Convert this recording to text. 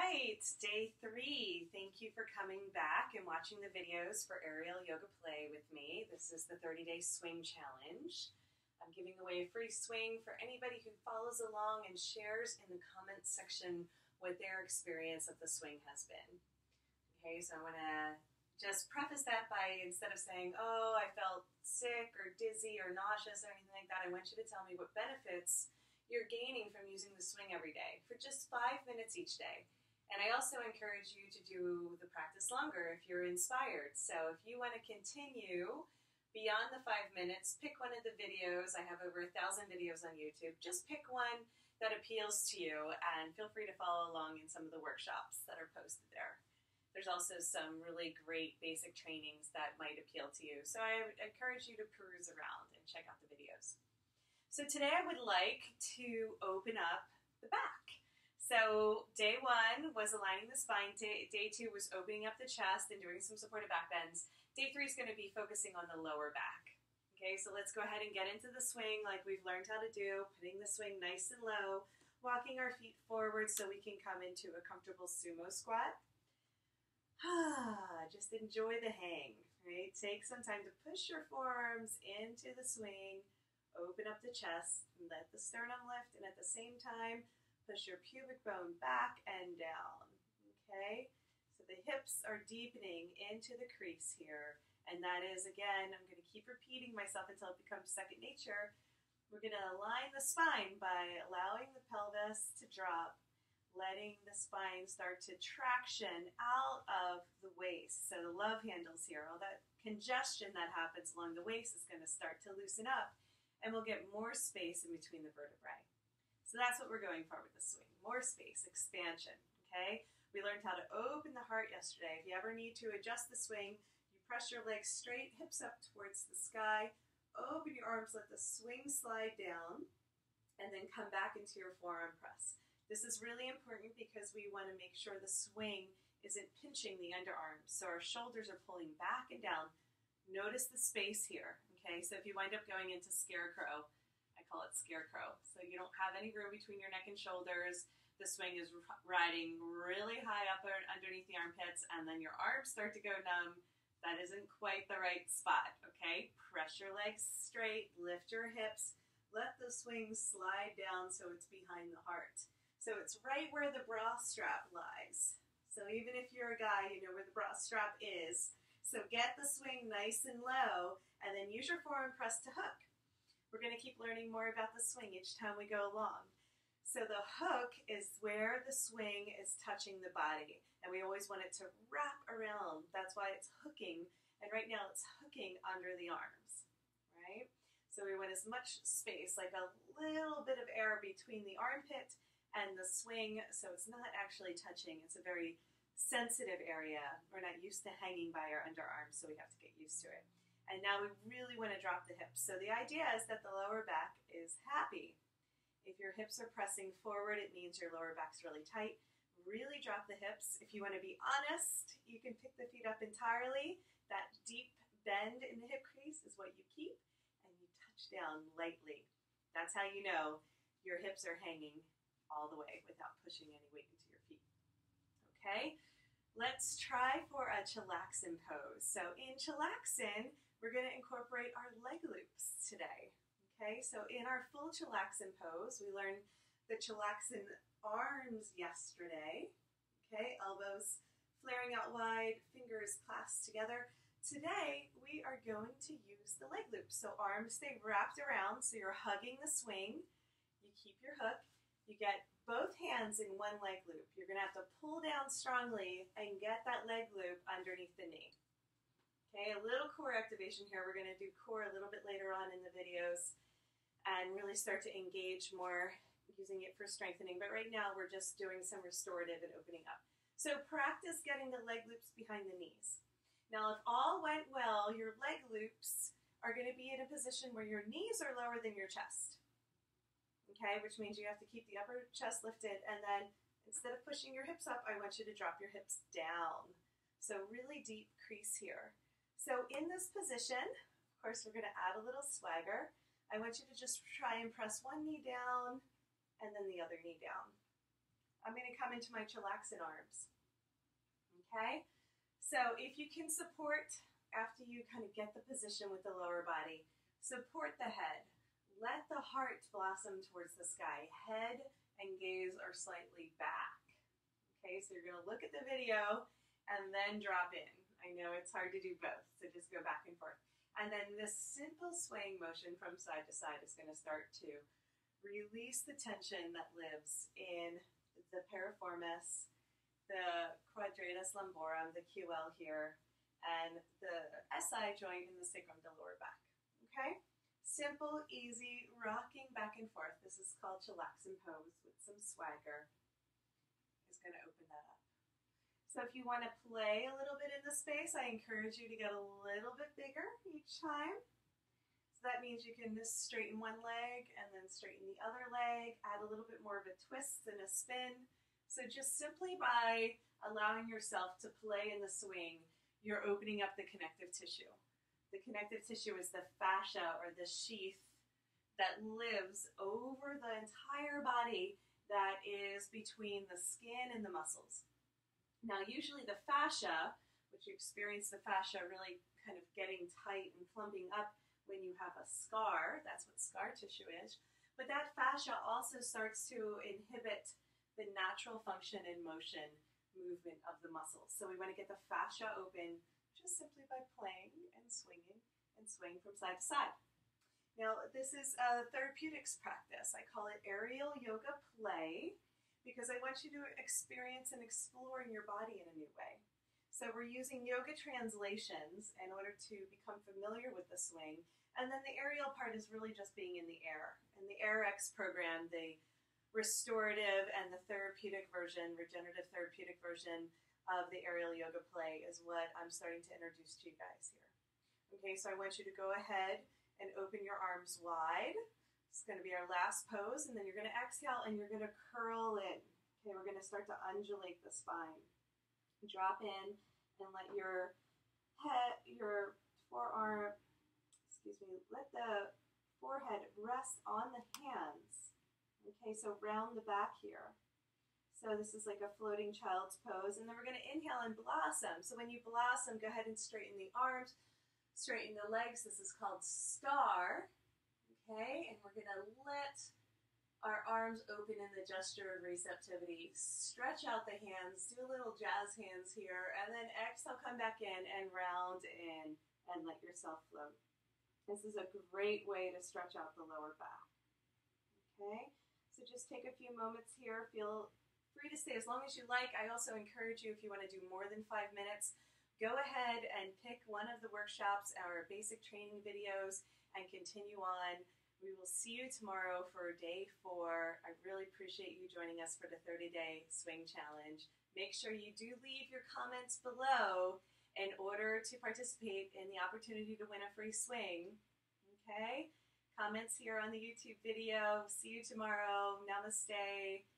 right, day 3. Thank you for coming back and watching the videos for aerial yoga play with me. This is the 30-day swing challenge. I'm giving away a free swing for anybody who follows along and shares in the comments section what their experience of the swing has been. Okay, so I want to just preface that by, instead of saying, oh, I felt sick or dizzy or nauseous or anything like that, I want you to tell me what benefits you're gaining from using the swing every day for just 5 minutes each day. And I also encourage you to do the practice longer if you're inspired. So if you want to continue beyond the 5 minutes, pick one of the videos. I have over 1,000 videos on YouTube. Just pick one that appeals to you and feel free to follow along in some of the workshops that are posted there. There's also some really great basic trainings that might appeal to you. So I encourage you to peruse around and check out the videos. So today I would like to open up the back. So day 1 was aligning the spine. Day 2 was opening up the chest and doing some supported back bends. Day 3 is going to be focusing on the lower back. Okay, so let's go ahead and get into the swing like we've learned how to do, putting the swing nice and low, walking our feet forward so we can come into a comfortable sumo squat. Just enjoy the hang, right? Take some time to push your forearms into the swing, open up the chest, and let the sternum lift, and at the same time, push your pubic bone back and down, okay? So the hips are deepening into the crease here, and that is, again, I'm going to keep repeating myself until it becomes second nature. We're going to align the spine by allowing the pelvis to drop, letting the spine start to traction out of the waist. So the love handles here, all that congestion that happens along the waist is going to start to loosen up, and we'll get more space in between the vertebrae. So that's what we're going for with the swing. More space, expansion, okay? We learned how to open the heart yesterday. If you ever need to adjust the swing, you press your legs straight, hips up towards the sky, open your arms, let the swing slide down, and then come back into your forearm press. This is really important because we want to make sure the swing isn't pinching the underarms. So our shoulders are pulling back and down. Notice the space here, okay? So if you wind up going into scarecrow, I call it scarecrow. So you don't have any room between your neck and shoulders. The swing is riding really high up underneath the armpits, and then your arms start to go numb. That isn't quite the right spot, okay? Press your legs straight, lift your hips, let the swing slide down so it's behind the heart. So it's right where the bra strap lies. So even if you're a guy, you know where the bra strap is. So get the swing nice and low, and then use your forearm press to hook. We're going to keep learning more about the swing each time we go along. So the hook is where the swing is touching the body, and we always want it to wrap around. That's why it's hooking, and right now it's hooking under the arms, right? So we want as much space, like a little bit of air between the armpit and the swing, so it's not actually touching. It's a very sensitive area. We're not used to hanging by our underarms, so we have to get used to it. And now we really want to drop the hips. So the idea is that the lower back is happy. If your hips are pressing forward, it means your lower back's really tight. Really drop the hips. If you want to be honest, you can pick the feet up entirely. That deep bend in the hip crease is what you keep, and you touch down lightly. That's how you know your hips are hanging all the way without pushing any weight into your feet. Okay, let's try for a Chillaxin pose. So in Chillaxin, we're going to incorporate our leg loops today. Okay, so in our full Chillaxin pose, we learned the Chillaxin arms yesterday. Okay, elbows flaring out wide, fingers clasped together. Today, we are going to use the leg loops. So arms stay wrapped around, so you're hugging the swing. You keep your hook. You get both hands in one leg loop. You're going to have to pull down strongly and get that leg loop underneath the knee. Okay, a little core activation here. We're going to do core a little bit later on in the videos and really start to engage more using it for strengthening. But right now we're just doing some restorative and opening up. So practice getting the leg loops behind the knees. Now if all went well, your leg loops are going to be in a position where your knees are lower than your chest. Okay, which means you have to keep the upper chest lifted, and then instead of pushing your hips up, I want you to drop your hips down. So really deep crease here. So in this position, of course, we're going to add a little swagger. I want you to just try and press one knee down and then the other knee down. I'm going to come into my Chillaxin arms. Okay? So if you can support, after you kind of get the position with the lower body, support the head. Let the heart blossom towards the sky. Head and gaze are slightly back. Okay, so you're going to look at the video and then drop in. I know it's hard to do both, so just go back and forth. And then this simple swaying motion from side to side is going to start to release the tension that lives in the piriformis, the quadratus lumborum, the QL here, and the SI joint in the sacrum, the lower back. Okay? Simple, easy, rocking back and forth. This is called Chillaxin pose with some swagger. Is going to open that up. So if you want to play a little bit in the space, I encourage you to get a little bit bigger each time. So that means you can just straighten one leg and then straighten the other leg, add a little bit more of a twist and a spin. So just simply by allowing yourself to play in the swing, you're opening up the connective tissue. The connective tissue is the fascia or the sheath that lives over the entire body that is between the skin and the muscles. Now, usually the fascia, which you experience the fascia really kind of getting tight and clumping up when you have a scar, that's what scar tissue is, but that fascia also starts to inhibit the natural function and motion movement of the muscles. So we want to get the fascia open just simply by playing and swaying from side to side. Now, this is a therapeutics practice. I call it aerial yoga play, because I want you to experience and explore in your body in a new way. So we're using yoga translations in order to become familiar with the swing. And then the aerial part is really just being in the air. In the AYRx program, the restorative and the therapeutic version, regenerative therapeutic version of the aerial yoga play is what I'm starting to introduce to you guys here. Okay, so I want you to go ahead and open your arms wide. It's going to be our last pose, and then you're going to exhale and you're going to curl in. Okay, we're going to start to undulate the spine. Drop in and let your head, your forearm, let the forehead rest on the hands. Okay, so round the back here. So this is like a floating child's pose, and then we're going to inhale and blossom. So when you blossom, go ahead and straighten the arms, straighten the legs. This is called star. Okay, and we're going to let our arms open in the gesture of receptivity. Stretch out the hands, do a little jazz hands here, and then exhale, come back in and round in and let yourself float. This is a great way to stretch out the lower back. Okay, so just take a few moments here. Feel free to stay as long as you like. I also encourage you, if you want to do more than 5 minutes, go ahead and pick one of the workshops, our basic training videos, and continue on. We will see you tomorrow for day 4. I really appreciate you joining us for the 30-day swing challenge. Make sure you do leave your comments below in order to participate in the opportunity to win a free swing. Okay? Comments here on the YouTube video. See you tomorrow. Namaste.